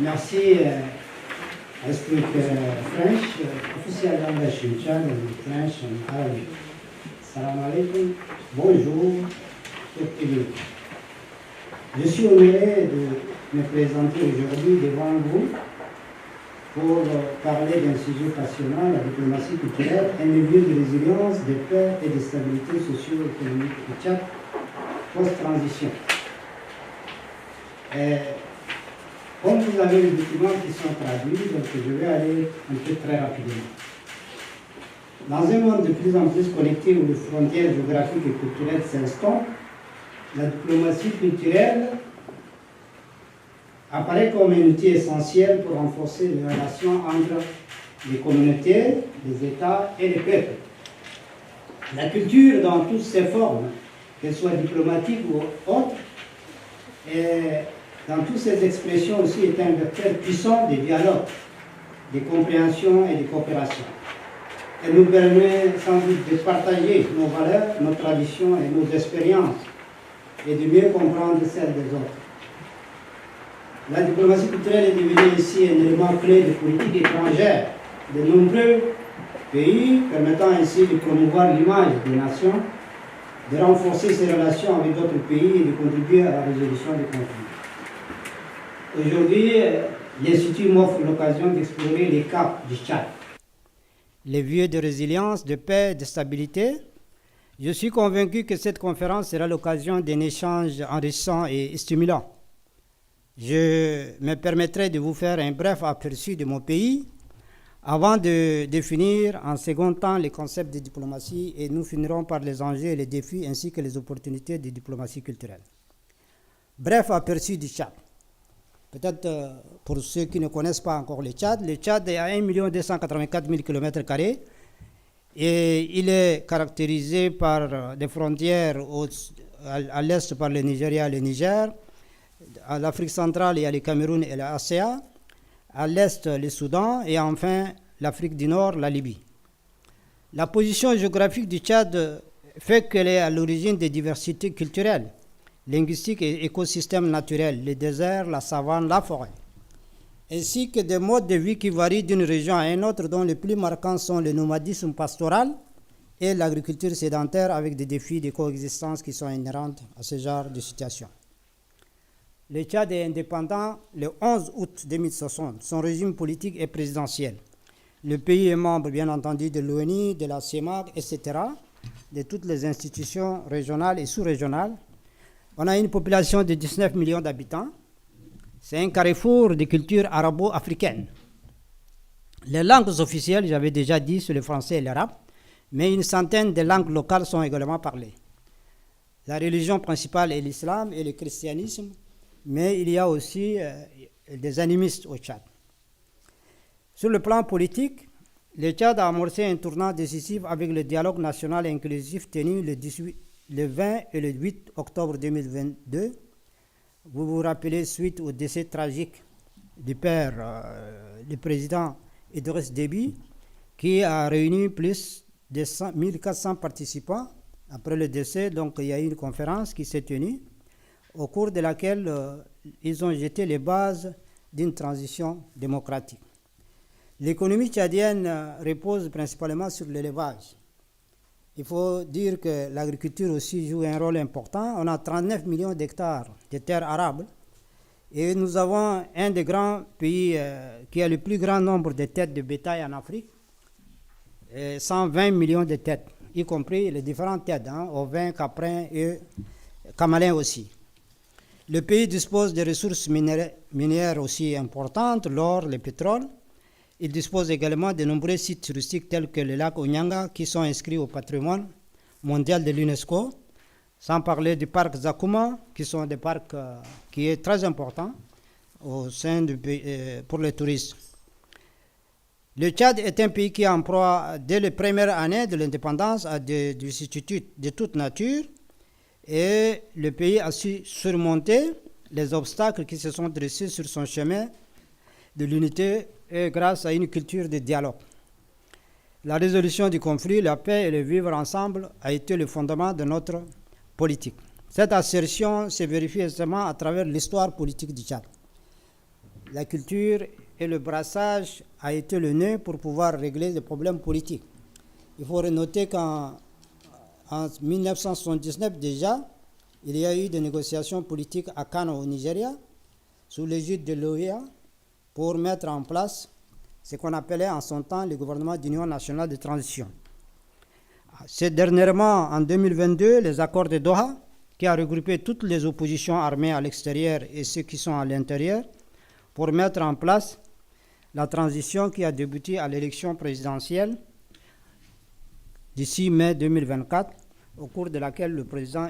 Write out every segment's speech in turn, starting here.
Merci. I speak French, official language in Chad, French and Arabic. Salam alaikum, bonjour, tout le monde. Je suis honoré de me présenter aujourd'hui devant vous pour parler d'un sujet passionnant, la diplomatie culturelle, un lieu de résilience, de paix et de stabilité socio-économique au Tchad post-transition. Comme vous avez les documents qui sont traduits, donc je vais aller un peu très rapidement. Dans un monde de plus en plus connecté où les frontières géographiques et culturelles s'instompent, la diplomatie culturelle apparaît comme un outil essentiel pour renforcer les relations entre les communautés, les États et les peuples. La culture, dans toutes ses formes, qu'elles soient diplomatiques ou autres, et dans toutes ces expressions aussi est un vecteur puissant de dialogue, de compréhension et de coopération. Elle nous permet sans doute de partager nos valeurs, nos traditions et nos expériences et de mieux comprendre celles des autres. La diplomatie culturelle est devenue ici un élément clé de politique étrangère de nombreux pays, permettant ainsi de promouvoir l'image des nations, de renforcer ses relations avec d'autres pays et de contribuer à la résolution des conflits. Aujourd'hui, l'Institut m'offre l'occasion d'explorer les caps du Tchad. Les lieux de résilience, de paix, de stabilité. Je suis convaincu que cette conférence sera l'occasion d'un échange enrichissant et stimulant. Je me permettrai de vous faire un bref aperçu de mon pays avant de définir en second temps les concepts de diplomatie et nous finirons par les enjeux et les défis ainsi que les opportunités de diplomatie culturelle. Bref aperçu du Tchad. Peut-être pour ceux qui ne connaissent pas encore le Tchad est à 1 284 000 km² et il est caractérisé par des frontières à l'est par le Nigeria et le Niger, à l'Afrique centrale il y a le Cameroun et l'ACA, à l'est le Soudan et enfin l'Afrique du Nord, la Libye. La position géographique du Tchad fait qu'elle est à l'origine des diversités culturelles, linguistiques et écosystèmes naturels, les déserts, la savane, la forêt, ainsi que des modes de vie qui varient d'une région à une autre, dont les plus marquants sont le nomadisme pastoral et l'agriculture sédentaire avec des défis de coexistence qui sont inhérents à ce genre de situation. Le Tchad est indépendant le 11 août 2060. Son régime politique est présidentiel. Le pays est membre, bien entendu, de l'ONU, de la CEMAC, etc., de toutes les institutions régionales et sous-régionales. On a une population de 19 millions d'habitants. C'est un carrefour de cultures arabo-africaines. Les langues officielles, j'avais déjà dit, c'est le français et l'arabe, mais une centaine de langues locales sont également parlées. La religion principale est l'islam et le christianisme, mais il y a aussi des animistes au Tchad. Sur le plan politique, le Tchad a amorcé un tournant décisif avec le dialogue national inclusif tenu le 20 et le 8 octobre 2022. Vous vous rappelez, suite au décès tragique du père, du président Idriss Déby, qui a réuni plus de 1400 participants. Après le décès, donc, il y a eu une conférence qui s'est tenue, au cours de laquelle ils ont jeté les bases d'une transition démocratique. L'économie tchadienne repose principalement sur l'élevage. Il faut dire que l'agriculture aussi joue un rôle important. On a 39 millions d'hectares de terres arables et nous avons un des grands pays qui a le plus grand nombre de têtes de bétail en Afrique, 120 millions de têtes, y compris les différentes têtes, ovins, caprins et camalins aussi. Le pays dispose de ressources minières aussi importantes, l'or, le pétrole. Il dispose également de nombreux sites touristiques tels que le lac Onyanga qui sont inscrits au patrimoine mondial de l'UNESCO, sans parler du parc Zakuma, qui sont des parcs qui est très important au sein du pays, pour les touristes. Le Tchad est un pays qui emploie dès les premières années de l'indépendance à des vicissitudes de toute nature et le pays a su surmonter les obstacles qui se sont dressés sur son chemin de l'unité et grâce à une culture de dialogue. La résolution du conflit, la paix et le vivre ensemble a été le fondement de notre politique. Cette assertion se vérifie aisément à travers l'histoire politique du Tchad. la culture et le brassage a été le nœud pour pouvoir régler les problèmes politiques. Il faut noter qu'en 1979 déjà, il y a eu des négociations politiques à Kano au Nigeria, sous l'égide de l'OEA, pour mettre en place ce qu'on appelait en son temps le gouvernement d'union nationale de transition. C'est dernièrement, en 2022, les accords de Doha, qui a regroupé toutes les oppositions armées à l'extérieur et ceux qui sont à l'intérieur, pour mettre en place la transition qui a débuté à l'élection présidentielle d'ici mai 2024, au cours de laquelle le président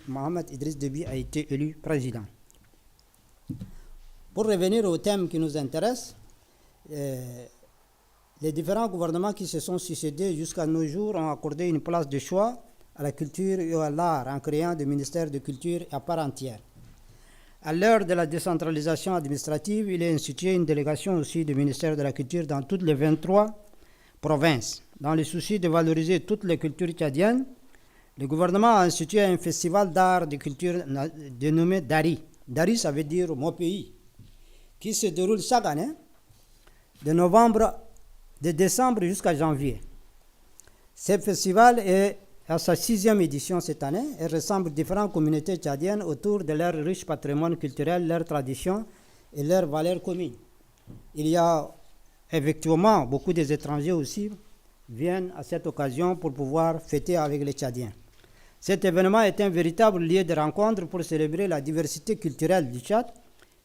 Mohamed Idriss Déby a été élu président. Pour revenir au thème qui nous intéresse, les différents gouvernements qui se sont succédés jusqu'à nos jours ont accordé une place de choix à la culture et à l'art en créant des ministères de culture à part entière. À l'heure de la décentralisation administrative, il est institué une délégation aussi du ministère de la Culture dans toutes les 23 provinces. Dans le souci de valoriser toutes les cultures tchadiennes, le gouvernement a institué un festival d'art de culture dénommé Dari. Dari, ça veut dire mon pays, qui se déroule chaque année de décembre jusqu'à janvier. Ce festival est à sa 6e édition cette année et rassemble différentes communautés tchadiennes autour de leur riche patrimoine culturel, leurs traditions et leurs valeurs communes. Il y a effectivement beaucoup des étrangers aussi viennent à cette occasion pour pouvoir fêter avec les Tchadiens. Cet événement est un véritable lieu de rencontre pour célébrer la diversité culturelle du Tchad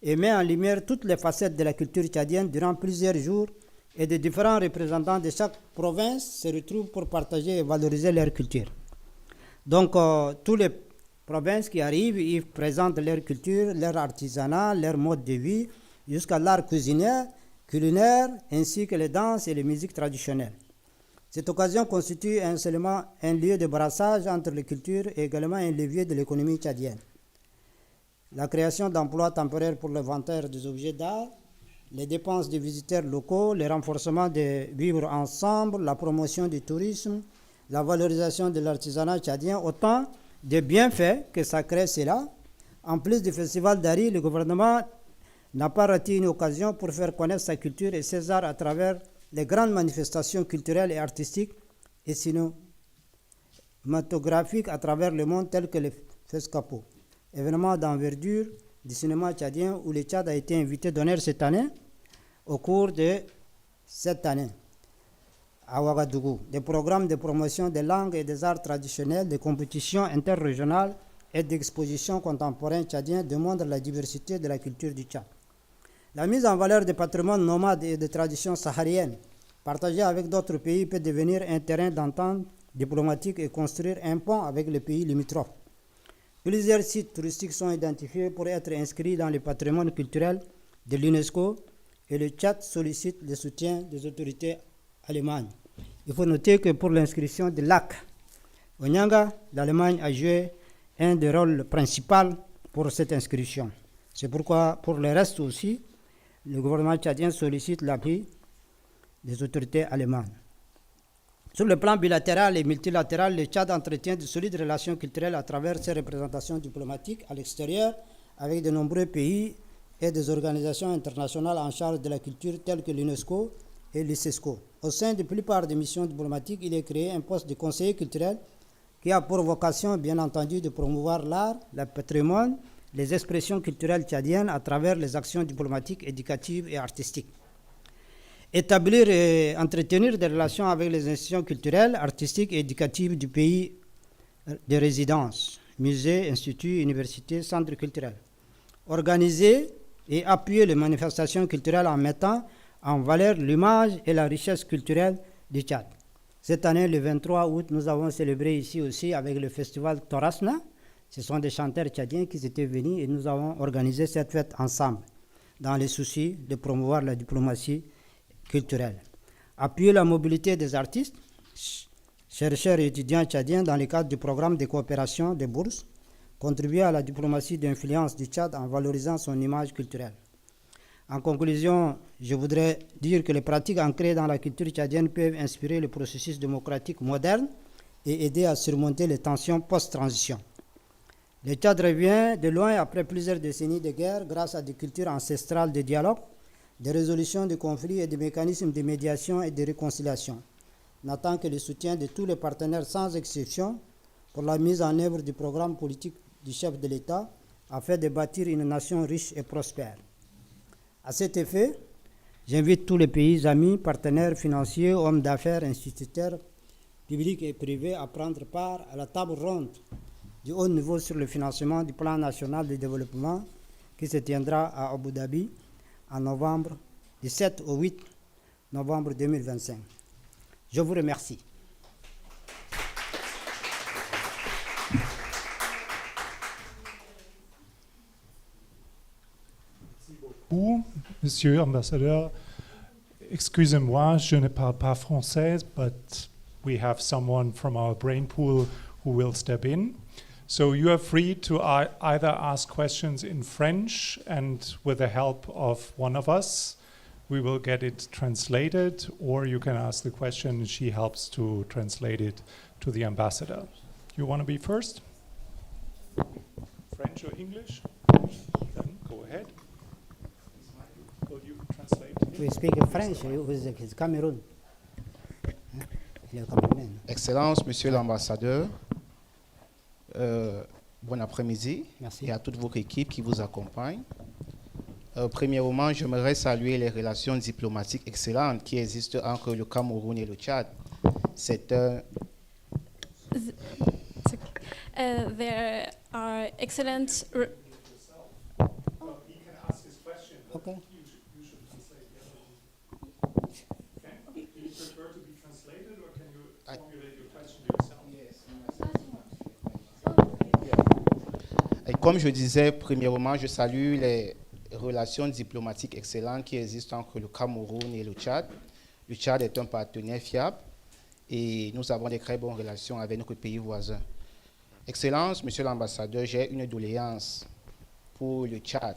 et met en lumière toutes les facettes de la culture tchadienne durant plusieurs jours et de différents représentants de chaque province se retrouvent pour partager et valoriser leur culture. Donc, toutes les provinces qui arrivent, ils présentent leur culture, leur artisanat, leur mode de vie, jusqu'à l'art culinaire, ainsi que les danses et les musiques traditionnelles. Cette occasion constitue seulement un lieu de brassage entre les cultures et également un levier de l'économie tchadienne. La création d'emplois temporaires pour l'inventaire des objets d'art, les dépenses des visiteurs locaux, le renforcement de vivre ensemble, la promotion du tourisme, la valorisation de l'artisanat tchadien, autant de bienfaits que ça crée cela. En plus du festival d'Ari, le gouvernement n'a pas raté une occasion pour faire connaître sa culture et ses arts à travers les grandes manifestations culturelles et artistiques et cinématographiques à travers le monde tels que le FESCAPO, événement d'envergure du cinéma tchadien où le Tchad a été invité d'honneur cette année, au cours de cette année, à Ouagadougou. Des programmes de promotion des langues et des arts traditionnels, des compétitions interrégionales et d'expositions contemporaines tchadiens démontrent la diversité de la culture du Tchad. La mise en valeur des patrimoines nomades et des traditions sahariennes, partagées avec d'autres pays, peut devenir un terrain d'entente diplomatique et construire un pont avec les pays limitrophes. Plusieurs sites touristiques sont identifiés pour être inscrits dans le patrimoine culturel de l'UNESCO et le Tchad sollicite le soutien des autorités allemandes. Il faut noter que pour l'inscription de l'AC, Onyanga, l'Allemagne a joué un des rôles principaux pour cette inscription. C'est pourquoi, pour le reste aussi, le gouvernement tchadien sollicite l'appui des autorités allemandes. Sur le plan bilatéral et multilatéral, le Tchad entretient de solides relations culturelles à travers ses représentations diplomatiques à l'extérieur avec de nombreux pays et des organisations internationales en charge de la culture telles que l'UNESCO et l'ICESCO. Au sein de la plupart des missions diplomatiques, il est créé un poste de conseiller culturel qui a pour vocation, bien entendu, de promouvoir l'art, le patrimoine, les expressions culturelles tchadiennes à travers les actions diplomatiques, éducatives et artistiques. Établir et entretenir des relations avec les institutions culturelles, artistiques et éducatives du pays de résidence, musées, instituts, universités, centres culturels. Organiser et appuyer les manifestations culturelles en mettant en valeur l'image et la richesse culturelle du Tchad. Cette année, le 23 août, nous avons célébré ici aussi avec le festival Torasna. Ce sont des chanteurs tchadiens qui étaient venus et nous avons organisé cette fête ensemble dans le souci de promouvoir la diplomatie culturelle. Appuyer la mobilité des artistes, chercheurs et étudiants tchadiens dans le cadre du programme de coopération des bourses, contribuer à la diplomatie d'influence du Tchad en valorisant son image culturelle. En conclusion, je voudrais dire que les pratiques ancrées dans la culture tchadienne peuvent inspirer le processus démocratique moderne et aider à surmonter les tensions post-transition. Le Tchad revient de loin après plusieurs décennies de guerre grâce à des cultures ancestrales de dialogue, de résolution de conflits et des mécanismes de médiation et de réconciliation, n'attend que le soutien de tous les partenaires sans exception pour la mise en œuvre du programme politique du chef de l'État afin de bâtir une nation riche et prospère. À cet effet, j'invite tous les pays amis, partenaires financiers, hommes d'affaires, instituteurs, publics et privés à prendre part à la table ronde du haut niveau sur le financement du plan national de développement qui se tiendra à Abu Dhabi en novembre, du 7 au 8 novembre 2025. Je vous remercie. Monsieur l'ambassadeur, excusez-moi, je ne parle pas français, but we have someone from our brain pool who will step in. So you are free to either ask questions in French, and with the help of one of us, we will get it translated, or you can ask the question and she helps to translate it to the ambassador. You want to be first? French or English? Then go ahead. Will you translate? We speak French with Cameroon. Excellence, Monsieur l'ambassadeur, bon après-midi. Merci. Et à toute votre équipe qui vous accompagne. Premièrement, j'aimerais saluer les relations diplomatiques excellentes qui existent entre le Cameroun et le Tchad. C'est un... There are excellent... Okay. Et comme je disais, premièrement, je salue les relations diplomatiques excellentes qui existent entre le Cameroun et le Tchad. Le Tchad est un partenaire fiable et nous avons de très bonnes relations avec notre pays voisin. Excellence, Monsieur l'ambassadeur, j'ai une doléance pour le Tchad.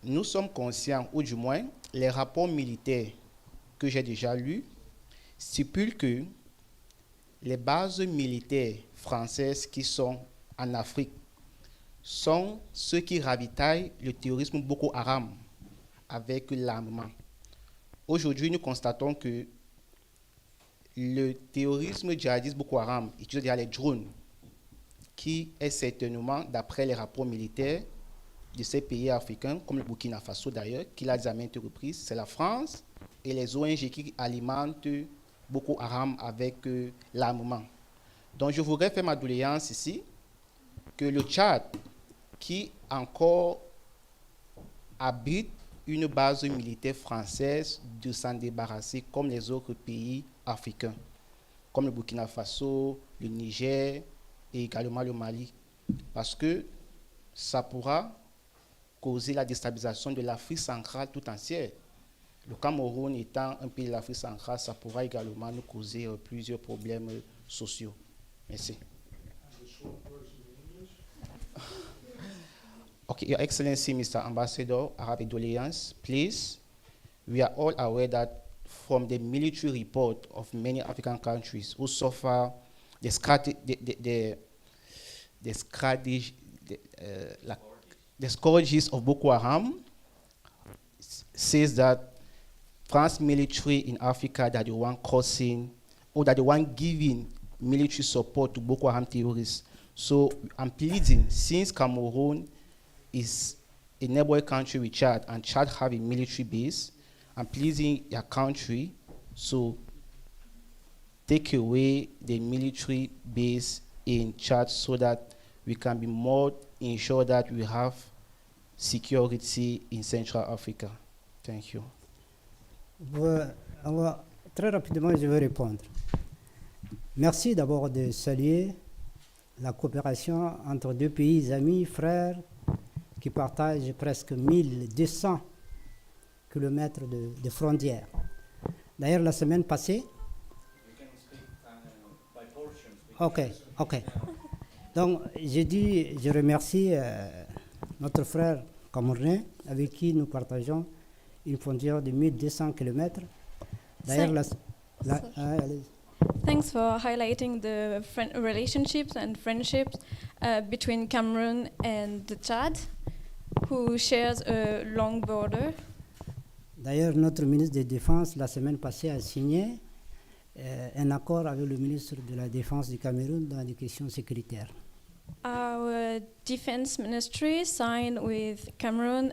Nous sommes conscients, ou du moins, les rapports militaires que j'ai déjà lus stipulent que les bases militaires françaises qui sont en Afrique sont ceux qui ravitaillent le terrorisme Boko Haram avec l'armement. Aujourd'hui, nous constatons que le terrorisme djihadiste Boko Haram utilise les drones, qui est certainement, d'après les rapports militaires de ces pays africains, comme le Burkina Faso d'ailleurs, qui l'a dit à maintes reprises, c'est la France et les ONG qui alimentent Boko Haram avec l'armement. Donc je voudrais faire ma doléance ici, que le Tchad, qui encore abrite une base militaire française, de s'en débarrasser comme les autres pays africains, comme le Burkina Faso, le Niger et également le Mali, parce que ça pourra causer la déstabilisation de l'Afrique centrale tout entière. Le Cameroun étant un pays de l'Afrique centrale, ça pourra également nous causer plusieurs problèmes sociaux. Merci. Okay, Your Excellency, Mr. Ambassador, I have a doléance. Please, we are all aware that from the military report of many African countries who suffer the scourges of Boko Haram, says that France military in Africa that the one causing or that the one giving military support to Boko Haram terrorists. So I'm pleading, since Cameroon is a neighboring country with Chad, and Chad have a military base, I'm pleading your country to take away the military base in Chad so that we can be more ensure that we have security in Central Africa. Thank you. Très rapidement, je vais répondre. Merci d'abord de saluer la coopération entre deux pays amis, frères, qui partagent presque 1200 kilomètres de frontières. D'ailleurs, la semaine passée... Ok. Donc, je remercie notre frère camerounais avec qui nous partageons une frontière de 1200 km. D'ailleurs, Thanks for highlighting the relationships and friendships between Cameroon and the Chad. who shares a long border. D'ailleurs, notre ministre de la Défense, la semaine passée, a signé un accord avec le ministre de la Défense du Cameroun dans les questions sécuritaires. Our defense ministry signed with Cameroon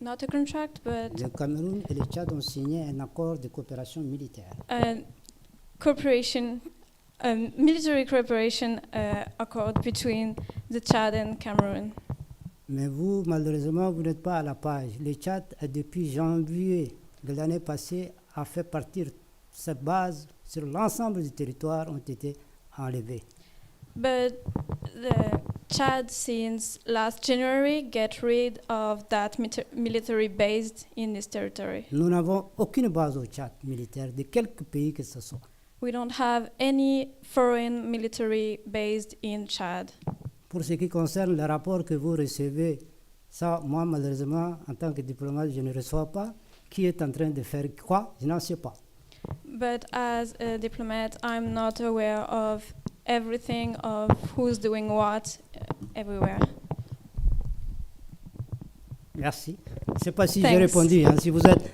not a contract, but Le Cameroun et le Tchad ont signé un accord de coopération militaire. Military cooperation accord between the Chad and Cameroon. Mais vous, malheureusement, vous n'êtes pas à la page. Le Tchad, depuis janvier de l'année passée, a fait partir ses bases sur l'ensemble du territoire ont été enlevées. But the Chad, since last January, get rid of that military base in this territory. Nous n'avons aucune base au Tchad militaire de quelque pays que ce soit. We don't have any foreign military based in Chad. Pour ce qui concerne le rapport que vous recevez, ça, moi, malheureusement, en tant que diplomate, je ne reçois pas. Qui est en train de faire quoi? Je n'en sais pas. But as a diplomat, I'm not aware of everything, of who's doing what everywhere. Merci. Je ne sais pas si j'ai Thanks. répondu. Hein, si vous êtes...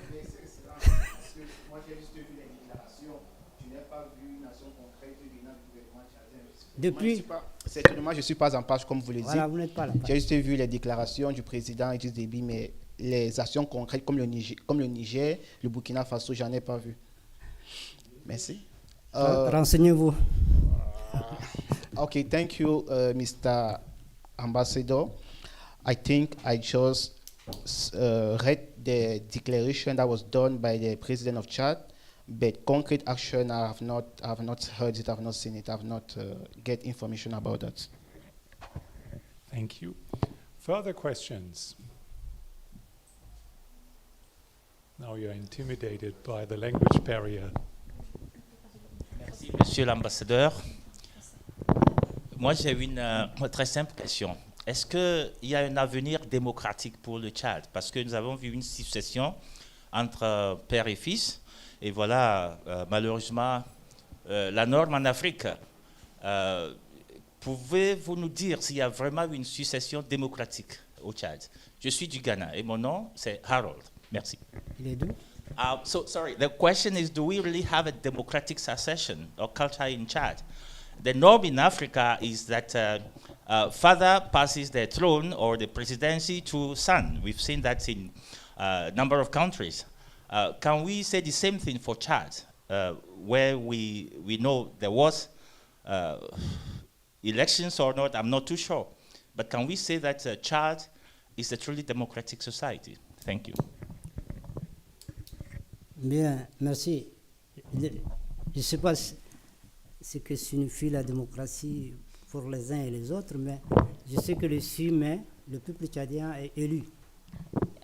Moi, j'ai juste vu les déclarations. Je n'ai pas vu une action concrète venant du gouvernement tchadien. Depuis... Certainement, je ne suis pas en page, comme vous le dites. Voilà, vous n'êtes pas là. J'ai juste vu les déclarations du président Idriss Déby, mais les actions concrètes comme le Niger, le Burkina Faso, j'en ai pas vu. Merci. Renseignez-vous. Okay, thank you, Mr. Ambassador. I think I just read the declaration that was done by the President of Chad, but concrete action I have not heard it, I have not seen it, I have not get information about that. Thank you. Further questions? Now you're intimidated by the language barrier. Merci, Monsieur l'ambassadeur. Moi, j'ai une très simple question. Est-ce qu'il y a un avenir démocratique pour le Tchad? Parce que nous avons vu une succession entre père et fils. Et voilà, malheureusement, la norme en Afrique. Pouvez-vous nous dire s'il y a vraiment une succession démocratique au Tchad? Je suis du Ghana et mon nom, c'est Harold. Merci. Il est d'où? So sorry, the question is, do we really have a democratic succession or culture in Chad? The norm in Africa is that father passes the throne or the presidency to son. We've seen that in a number of countries. Can we say the same thing for Chad, where we know there was elections or not? I'm not too sure. But can we say that Chad is a truly democratic society? Thank you. Bien, merci. Je ne sais pas ce que signifie la démocratie pour les uns et les autres, mais je sais que le 6 mai, le peuple tchadien est élu.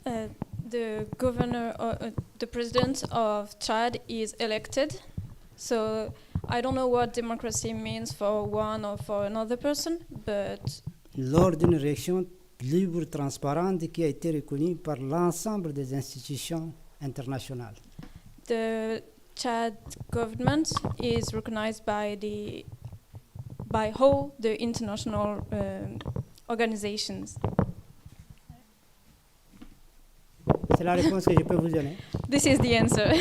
The governor, the president of Chad is elected. So I don't know what democracy means for one or for another person, but Lors d'une élection libre, transparente, qui a été reconnue par l'ensemble des institutions internationales. the Chad government is recognized by all the international organizations. C'est la réponse que je peux vous donner. This is the answer.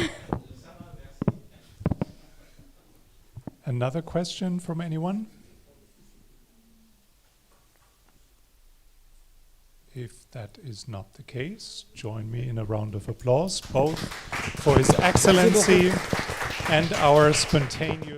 Another question from anyone? If that is not the case, join me in a round of applause, both for His Excellency and our spontaneous